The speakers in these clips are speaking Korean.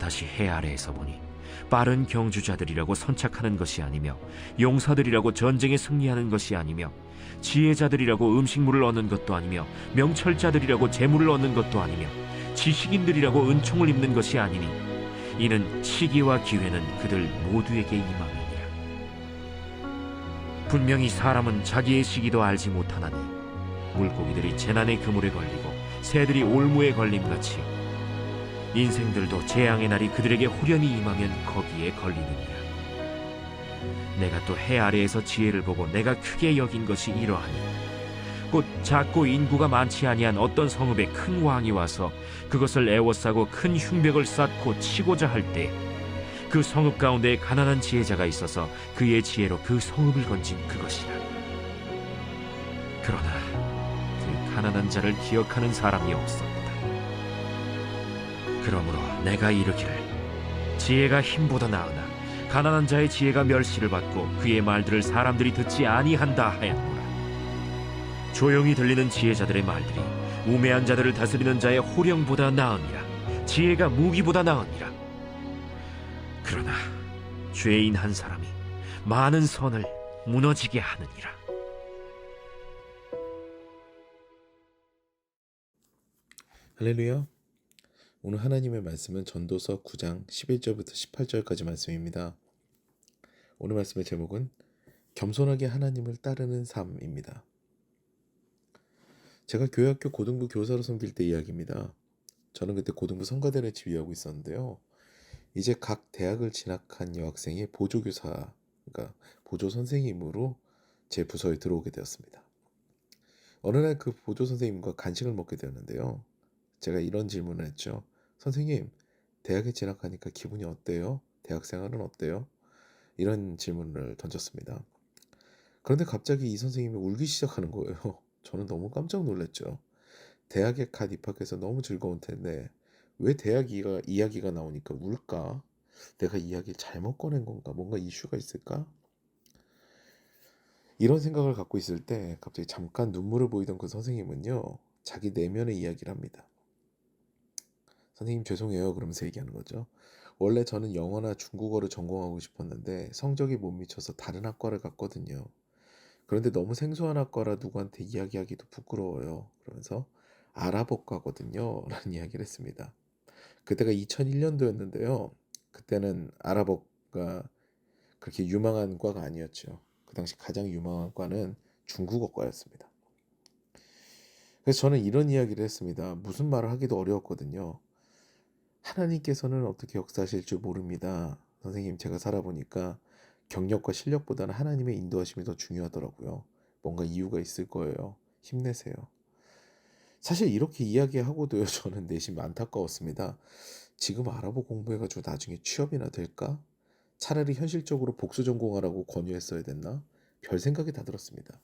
다시 해 아래에서 보니 빠른 경주자들이라고 선착하는 것이 아니며 용사들이라고 전쟁에 승리하는 것이 아니며 지혜자들이라고 음식물을 얻는 것도 아니며 명철자들이라고 재물을 얻는 것도 아니며 지식인들이라고 은총을 입는 것이 아니니 이는 시기와 기회는 그들 모두에게 임함이니라. 분명히 사람은 자기의 시기도 알지 못하나니 물고기들이 재난의 그물에 걸리고 새들이 올무에 걸림같이 인생들도 재앙의 날이 그들에게 후련히 임하면 거기에 걸리느니라. 내가 또 해 아래에서 지혜를 보고 내가 크게 여긴 것이 이러하니 곧 작고 인구가 많지 아니한 어떤 성읍에 큰 왕이 와서 그것을 애워싸고 큰 흉벽을 쌓고 치고자 할 때 그 성읍 가운데 가난한 지혜자가 있어서 그의 지혜로 그 성읍을 건진 그것이라. 그러나 그 가난한 자를 기억하는 사람이 없었다. 그러므로 내가 이르기를 지혜가 힘보다 나으나 가난한 자의 지혜가 멸시를 받고 그의 말들을 사람들이 듣지 아니한다 하였노라. 조용히 들리는 지혜자들의 말들이 우매한 자들을 다스리는 자의 호령보다 나으니라. 지혜가 무기보다 나으니라. 그러나 죄인 한 사람이 많은 선을 무너지게 하느니라. 할렐루야. 오늘 하나님의 말씀은 전도서 9장 11절부터 18절까지 말씀입니다. 오늘 말씀의 제목은 겸손하게 하나님을 따르는 삶입니다. 제가 교회학교 고등부 교사로 섬길 때 이야기입니다. 저는 그때 고등부 성가대를 지휘하고 있었는데요. 이제 각 대학을 진학한 여학생이 보조교사, 그러니까 보조 선생님으로 제 부서에 들어오게 되었습니다. 어느 날 그 보조 선생님과 간식을 먹게 되었는데요. 제가 이런 질문을 했죠. 선생님, 대학에 진학하니까 기분이 어때요? 대학 생활은 어때요? 이런 질문을 던졌습니다. 그런데 갑자기 이 선생님이 울기 시작하는 거예요. 저는 너무 깜짝 놀랐죠. 대학에 갓 입학해서 너무 즐거운 텐데 왜 대학 이야기가 나오니까 울까? 내가 이야기를 잘못 꺼낸 건가? 뭔가 이슈가 있을까? 이런 생각을 갖고 있을 때 갑자기 잠깐 눈물을 보이던 그 선생님은요. 자기 내면의 이야기를 합니다. 선생님 죄송해요. 그러면서 얘기하는 거죠. 원래 저는 영어나 중국어를 전공하고 싶었는데 성적이 못 미쳐서 다른 학과를 갔거든요. 그런데 너무 생소한 학과라 누구한테 이야기하기도 부끄러워요. 그러면서 아랍어과거든요. 라는 이야기를 했습니다. 그때가 2001년도였는데요. 그때는 아랍어가 그렇게 유망한 과가 아니었죠. 그 당시 가장 유망한 과는 중국어과였습니다. 그래서 저는 이런 이야기를 했습니다. 무슨 말을 하기도 어려웠거든요. 하나님께서는 어떻게 역사하실 줄 모릅니다. 선생님, 제가 살아보니까 경력과 실력보다는 하나님의 인도하심이 더 중요하더라고요. 뭔가 이유가 있을 거예요. 힘내세요. 사실 이렇게 이야기하고도요. 저는 내심 안타까웠습니다. 지금 아랍어 공부해가지고 나중에 취업이나 될까? 차라리 현실적으로 복수 전공하라고 권유했어야 됐나? 별 생각이 다 들었습니다.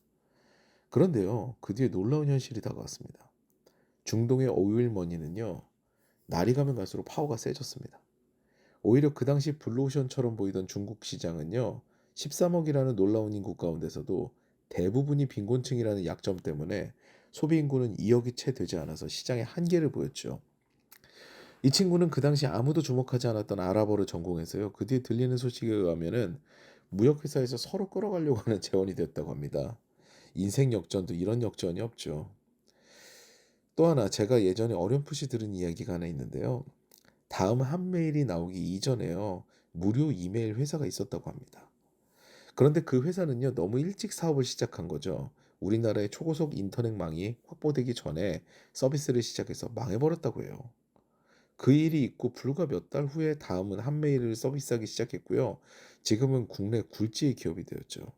그런데요. 그 뒤에 놀라운 현실이 다가왔습니다. 중동의 오일머니는요. 날이 가면 갈수록 파워가 세졌습니다. 오히려 그 당시 블루오션처럼 보이던 중국 시장은요. 13억이라는 놀라운 인구 가운데서도 대부분이 빈곤층이라는 약점 때문에 소비 인구는 2억이 채 되지 않아서 시장의 한계를 보였죠. 이 친구는 그 당시 아무도 주목하지 않았던 아랍어를 전공해서요. 그 뒤에 들리는 소식에 의하면은 무역회사에서 서로 끌어가려고 하는 재원이 됐다고 합니다. 인생 역전도 이런 역전이 없죠. 또 하나 제가 예전에 어렴풋이 들은 이야기가 하나 있는데요. 다음 한 메일이 나오기 이전에요. 무료 이메일 회사가 있었다고 합니다. 그런데 그 회사는요. 너무 일찍 사업을 시작한 거죠. 우리나라의 초고속 인터넷망이 확보되기 전에 서비스를 시작해서 망해버렸다고 해요. 그 일이 있고 불과 몇 달 후에 다음은 한 메일을 서비스하기 시작했고요. 지금은 국내 굴지의 기업이 되었죠.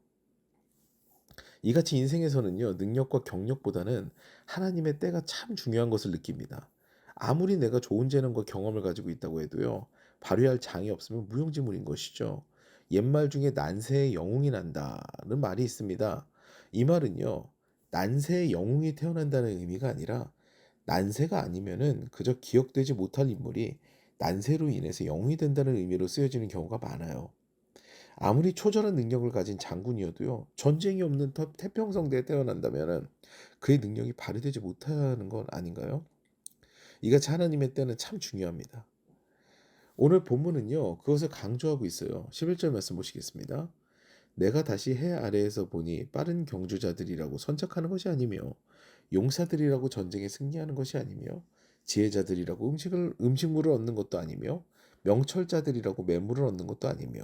이같이 인생에서는요. 능력과 경력보다는 하나님의 때가 참 중요한 것을 느낍니다. 아무리 내가 좋은 재능과 경험을 가지고 있다고 해도요. 발휘할 장이 없으면 무용지물인 것이죠. 옛말 중에 난세의 영웅이 난다는 말이 있습니다. 이 말은요. 난세의 영웅이 태어난다는 의미가 아니라 난세가 아니면은 그저 기억되지 못할 인물이 난세로 인해서 영웅이 된다는 의미로 쓰여지는 경우가 많아요. 아무리 초절한 능력을 가진 장군이어도요. 전쟁이 없는 태평성대에 태어난다면은 그의 능력이 발휘되지 못하는 건 아닌가요? 이같이 하나님의 때는 참 중요합니다. 오늘 본문은요, 그것을 강조하고 있어요. 11절 말씀 보시겠습니다. 내가 다시 해 아래에서 보니 빠른 경주자들이라고 선착하는 것이 아니며 용사들이라고 전쟁에 승리하는 것이 아니며 지혜자들이라고 음식물을 얻는 것도 아니며 명철자들이라고 매물을 얻는 것도 아니며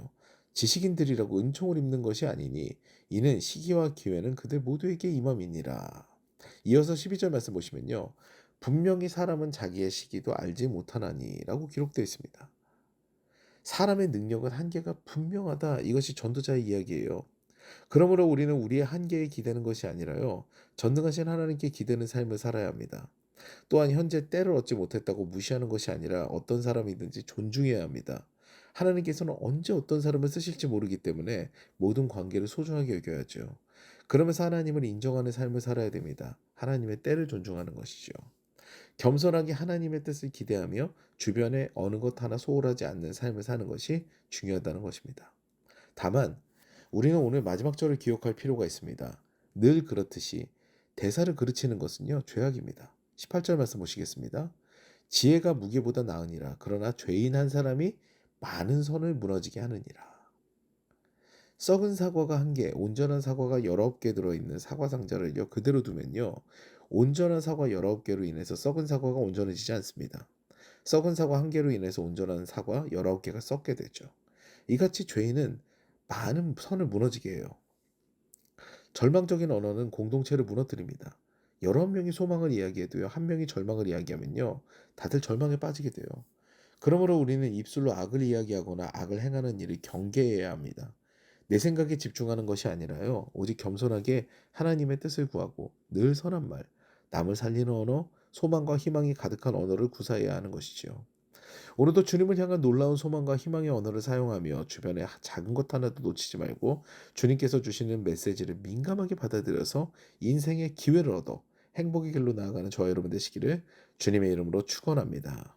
지식인들이라고 은총을 입는 것이 아니니 이는 시기와 기회는 그들 모두에게 임함이니라. 이어서 12절 말씀 보시면요. 분명히 사람은 자기의 시기도 알지 못하나니라고 기록되어 있습니다. 사람의 능력은 한계가 분명하다. 이것이 전도자의 이야기예요. 그러므로 우리는 우리의 한계에 기대는 것이 아니라요. 전능하신 하나님께 기대는 삶을 살아야 합니다. 또한 현재 때를 얻지 못했다고 무시하는 것이 아니라 어떤 사람이든지 존중해야 합니다. 하나님께서는 언제 어떤 사람을 쓰실지 모르기 때문에 모든 관계를 소중하게 여겨야죠. 그러면서 하나님을 인정하는 삶을 살아야 됩니다. 하나님의 때를 존중하는 것이죠. 겸손하게 하나님의 뜻을 기대하며 주변에 어느 것 하나 소홀하지 않는 삶을 사는 것이 중요하다는 것입니다. 다만 우리는 오늘 마지막 절을 기억할 필요가 있습니다. 늘 그렇듯이 대사를 그르치는 것은요 죄악입니다. 18절 말씀 보시겠습니다. 지혜가 무게보다 나으니라. 그러나 죄인 한 사람이 많은 선을 무너지게 하느니라. 썩은 사과가 한 개, 온전한 사과가 19개 들어있는 사과 상자를요 그대로 두면요 온전한 사과 19개로 인해서 썩은 사과가 온전해지지 않습니다. 썩은 사과 한 개로 인해서 온전한 사과 19개가 썩게 되죠. 이같이 죄인은 많은 선을 무너지게 해요. 절망적인 언어는 공동체를 무너뜨립니다. 여러 명이 소망을 이야기해도요, 한 명이 절망을 이야기하면요, 다들 절망에 빠지게 돼요. 그러므로 우리는 입술로 악을 이야기하거나 악을 행하는 일을 경계해야 합니다. 내 생각에 집중하는 것이 아니라요, 오직 겸손하게 하나님의 뜻을 구하고 늘 선한 말, 남을 살리는 언어, 소망과 희망이 가득한 언어를 구사해야 하는 것이지요. 오늘도 주님을 향한 놀라운 소망과 희망의 언어를 사용하며 주변에 작은 것 하나도 놓치지 말고 주님께서 주시는 메시지를 민감하게 받아들여서 인생의 기회를 얻어 행복의 길로 나아가는 저와 여러분 되시기를 주님의 이름으로 축원합니다.